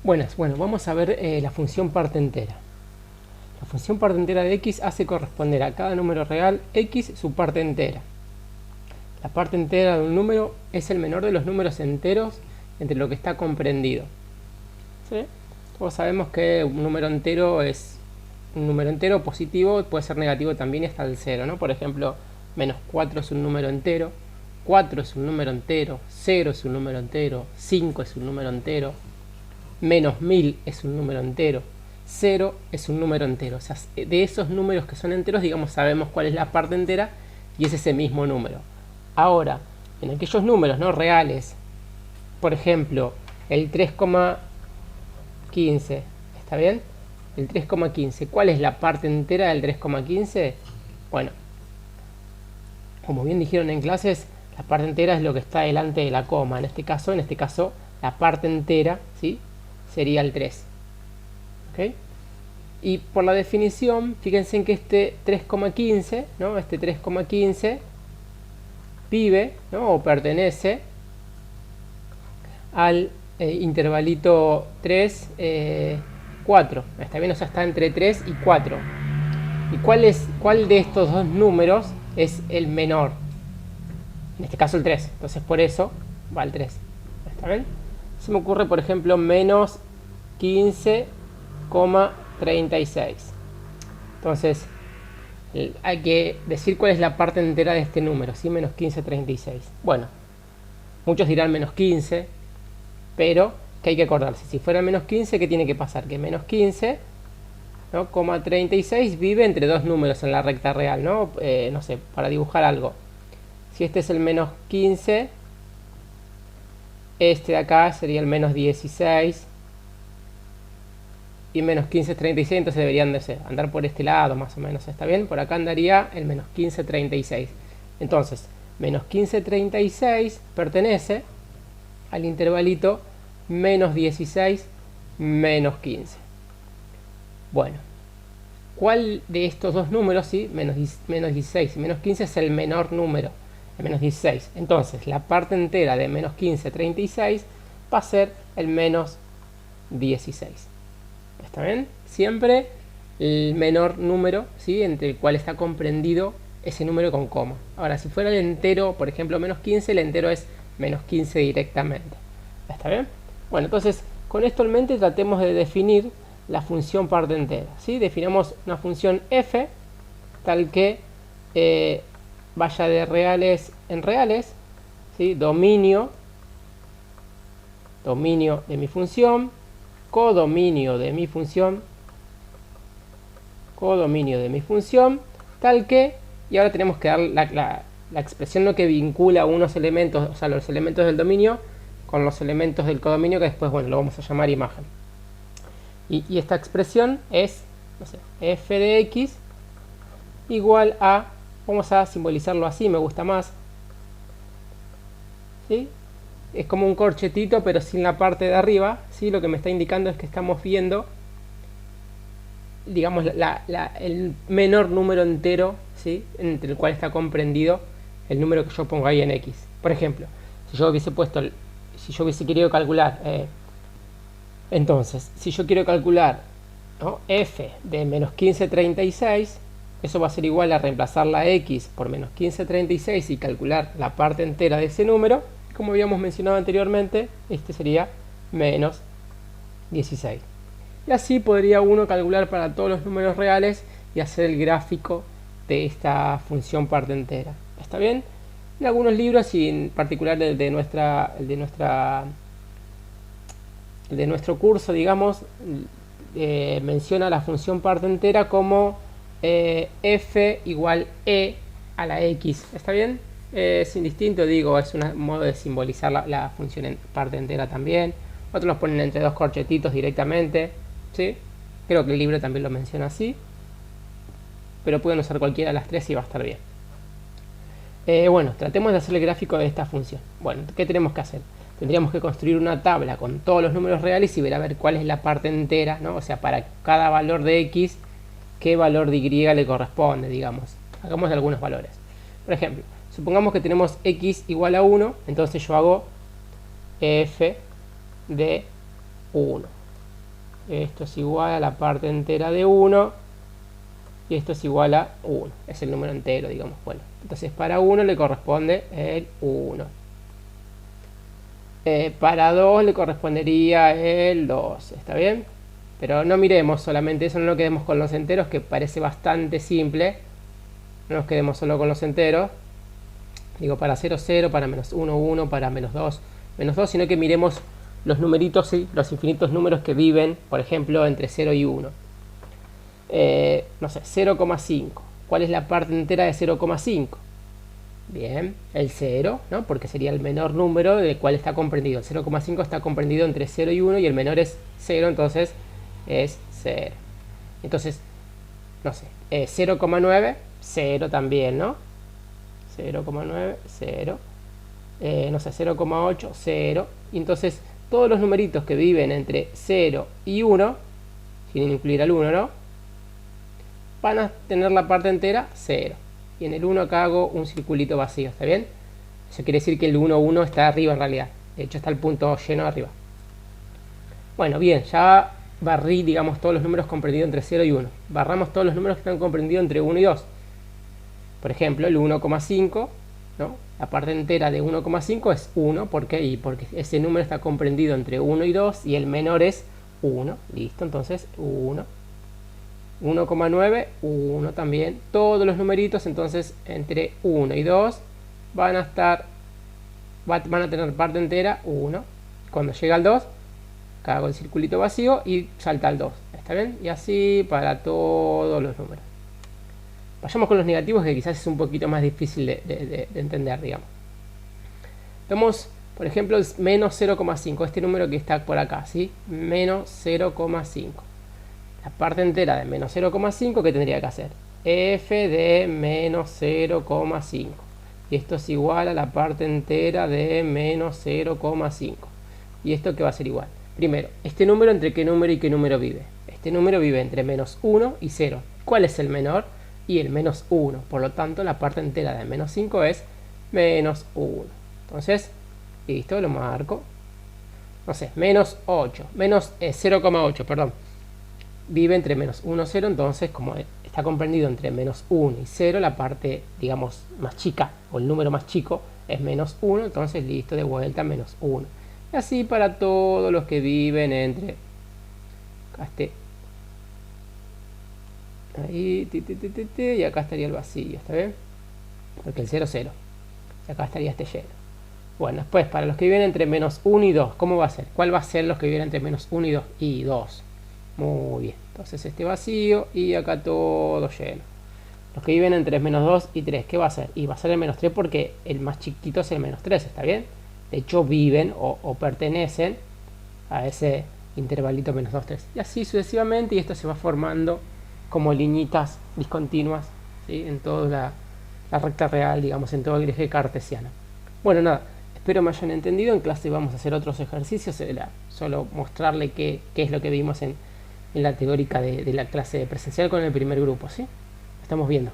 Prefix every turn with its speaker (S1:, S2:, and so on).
S1: Buenas, bueno, vamos a ver la función parte entera. La función parte entera de x hace corresponder a cada número real x su parte entera. La parte entera de un número es el menor de los números enteros entre lo que está comprendido. ¿Sí? Todos sabemos que un número entero es un número entero positivo, puede ser negativo también y hasta el 0, ¿no? Por ejemplo, menos 4 es un número entero, 4 es un número entero, 0 es un número entero, 5 es un número entero, menos 1000 es un número entero, 0 es un número entero. O sea, de esos números que son enteros, digamos, sabemos cuál es la parte entera y es ese mismo número. Ahora, en aquellos números no reales, por ejemplo, el 3,15, ¿está bien? El 3,15, ¿cuál es la parte entera del 3,15? Bueno, como bien dijeron en clases, la parte entera es lo que está delante de la coma. En este caso, la parte entera, ¿sí?, sería el 3. ¿Ok? Y por la definición, fíjense en que este 3,15, ¿no? Este 3,15 vive, ¿no?, o pertenece al intervalito 3, 4. ¿Está bien? O sea, está entre 3 y 4. ¿Y cuál de estos dos números es el menor? En este caso el 3. Entonces por eso va el 3. ¿Está bien? Se me ocurre, por ejemplo, menos 15,36. Entonces hay que decir cuál es la parte entera de este número, ¿sí? Menos 15,36. Bueno, muchos dirán menos 15, pero que hay que acordarse. Si fuera menos 15, ¿qué tiene que pasar? Que menos 15, ¿no?, 36 vive entre dos números en la recta real, ¿no? No sé, para dibujar algo. Si este es el menos 15, este de acá sería el menos 16. Y menos 15,36, entonces deberían de andar por este lado más o menos, ¿está bien? Por acá andaría el menos 15,36. Entonces, menos 15,36 pertenece al intervalito menos 16, menos 15. Bueno, ¿cuál de estos dos números, sí, menos 16 y menos 15, es el menor número? El menos 16. Entonces, la parte entera de menos 15,36 va a ser el menos 16. ¿Está bien? Siempre el menor número, ¿sí?, entre el cual está comprendido ese número con coma. Ahora, si fuera el entero, por ejemplo, menos 15, el entero es menos 15 directamente. ¿Está bien? Bueno, entonces, con esto en mente tratemos de definir la función parte entera, ¿sí? Definamos una función f tal que vaya de reales en reales, ¿sí? Dominio de mi función, codominio de mi función, tal que, y ahora tenemos que dar la expresión, ¿no?, que vincula unos elementos, o sea, los elementos del dominio con los elementos del codominio, que después, bueno, lo vamos a llamar imagen. Y esta expresión es, no sé, f de x igual a, vamos a simbolizarlo así, me gusta más, ¿sí? Es como un corchetito, pero sin la parte de arriba, ¿sí? Lo que me está indicando es que estamos viendo, digamos, el menor número entero, ¿sí?, entre el cual está comprendido el número que yo pongo ahí en x. Por ejemplo, si yo hubiese querido calcular, entonces, si yo quiero calcular, ¿no?, f de menos 15,36, eso va a ser igual a reemplazar la x por menos 15,36 y calcular la parte entera de ese número. Como habíamos mencionado anteriormente, este sería menos 16. Y así podría uno calcular para todos los números reales y hacer el gráfico de esta función parte entera. ¿Está bien? En algunos libros, y en particular el de nuestro curso, digamos, menciona la función parte entera como f igual e a la x. ¿Está bien? Es indistinto, digo, es un modo de simbolizar la función en parte entera también. Otros los ponen entre dos corchetitos directamente, ¿sí? Creo que el libro también lo menciona así, pero pueden usar cualquiera de las tres y va a estar bien. Bueno, tratemos de hacer el gráfico de esta función. Bueno, ¿qué tenemos que hacer? Tendríamos que construir una tabla con todos los números reales y ver a ver cuál es la parte entera, ¿no? O sea, para cada valor de x, qué valor de y le corresponde, digamos. Hagamos algunos valores. Por ejemplo, supongamos que tenemos x igual a 1, entonces yo hago f de 1. esto es igual a la parte entera de 1, y esto es igual a 1, es el número entero, digamos. Bueno, entonces para 1 le corresponde el 1. Para 2 le correspondería el 2, ¿está bien? Pero no miremos solamente eso, no nos quedemos con los enteros, que parece bastante simple. No nos quedemos solo con los enteros. Digo, para 0, 0, para menos 1, 1, para menos 2, sino que miremos los numeritos, ¿sí? Los infinitos números que viven, por ejemplo, entre 0 y 1. No sé, 0,5. ¿Cuál es la parte entera de 0,5? Bien, el 0, ¿no? Porque sería el menor número del cual está comprendido. El 0,5 está comprendido entre 0 y 1 y el menor es 0, entonces es 0. Entonces, no sé, 0,9, 0 también, ¿no? 0,9, 0. No sé, 0,8, 0. Y entonces, todos los numeritos que viven entre 0 y 1, sin incluir al 1, ¿no? Van a tener la parte entera 0. Y en el 1 acá hago un circulito vacío, ¿está bien? Eso quiere decir que el 1, 1 está arriba en realidad. De hecho está el punto lleno arriba. Bueno, bien, ya barrí, digamos, todos los números comprendidos entre 0 y 1. Barramos todos los números que están comprendidos entre 1 y 2. Por ejemplo, el 1,5, ¿no? La parte entera de 1,5 es 1. ¿Por qué? Porque ese número está comprendido entre 1 y 2 y el menor es 1. Listo, entonces 1. 1,9, 1 también. Todos los numeritos entonces entre 1 y 2 van a tener parte entera 1. Cuando llega al 2, hago el circulito vacío y salta al 2. ¿Está bien? Y así para todos los números. Vayamos con los negativos, que quizás es un poquito más difícil de entender, digamos. Vemos, por ejemplo, el menos 0,5, este número que está por acá, ¿sí? Menos 0,5. La parte entera de menos 0,5, ¿qué tendría que hacer? F de menos 0,5. Y esto es igual a la parte entera de menos 0,5. ¿Y esto qué va a ser igual? Primero, ¿este número entre qué número y qué número vive? Este número vive entre menos 1 y 0. ¿Cuál es el menor? Y el menos 1. Por lo tanto, la parte entera de menos 5 es menos 1. Entonces, listo, lo marco. No sé, menos 8. Menos 0,8, perdón. Vive entre menos 1 y 0, entonces como está comprendido entre menos 1 y 0, la parte, digamos, más chica, o el número más chico, es menos 1, entonces listo, de vuelta menos 1. Y así para todos los que viven entre... Acá ahí, y acá estaría el vacío, ¿está bien? Porque el 0, 0. Y acá estaría este lleno. Bueno, después, para los que viven entre menos 1 y 2, ¿cómo va a ser? ¿Cuál va a ser los que viven entre menos 1 y 2? Y 2. Muy bien, entonces este vacío y acá todo lleno. Los que viven entre menos 2 y 3, ¿qué va a ser? Y va a ser el menos 3 porque el más chiquito es el menos 3, ¿está bien? De hecho viven o pertenecen a ese intervalito menos 2, 3. Y así sucesivamente, y esto se va formando como liñitas discontinuas, ¿sí? En toda la recta real, digamos, en todo el eje cartesiano. Bueno, nada, espero me hayan entendido. En clase vamos a hacer otros ejercicios, era solo mostrarle qué es lo que vimos en la teórica de la clase presencial con el primer grupo, ¿sí? Estamos viendo.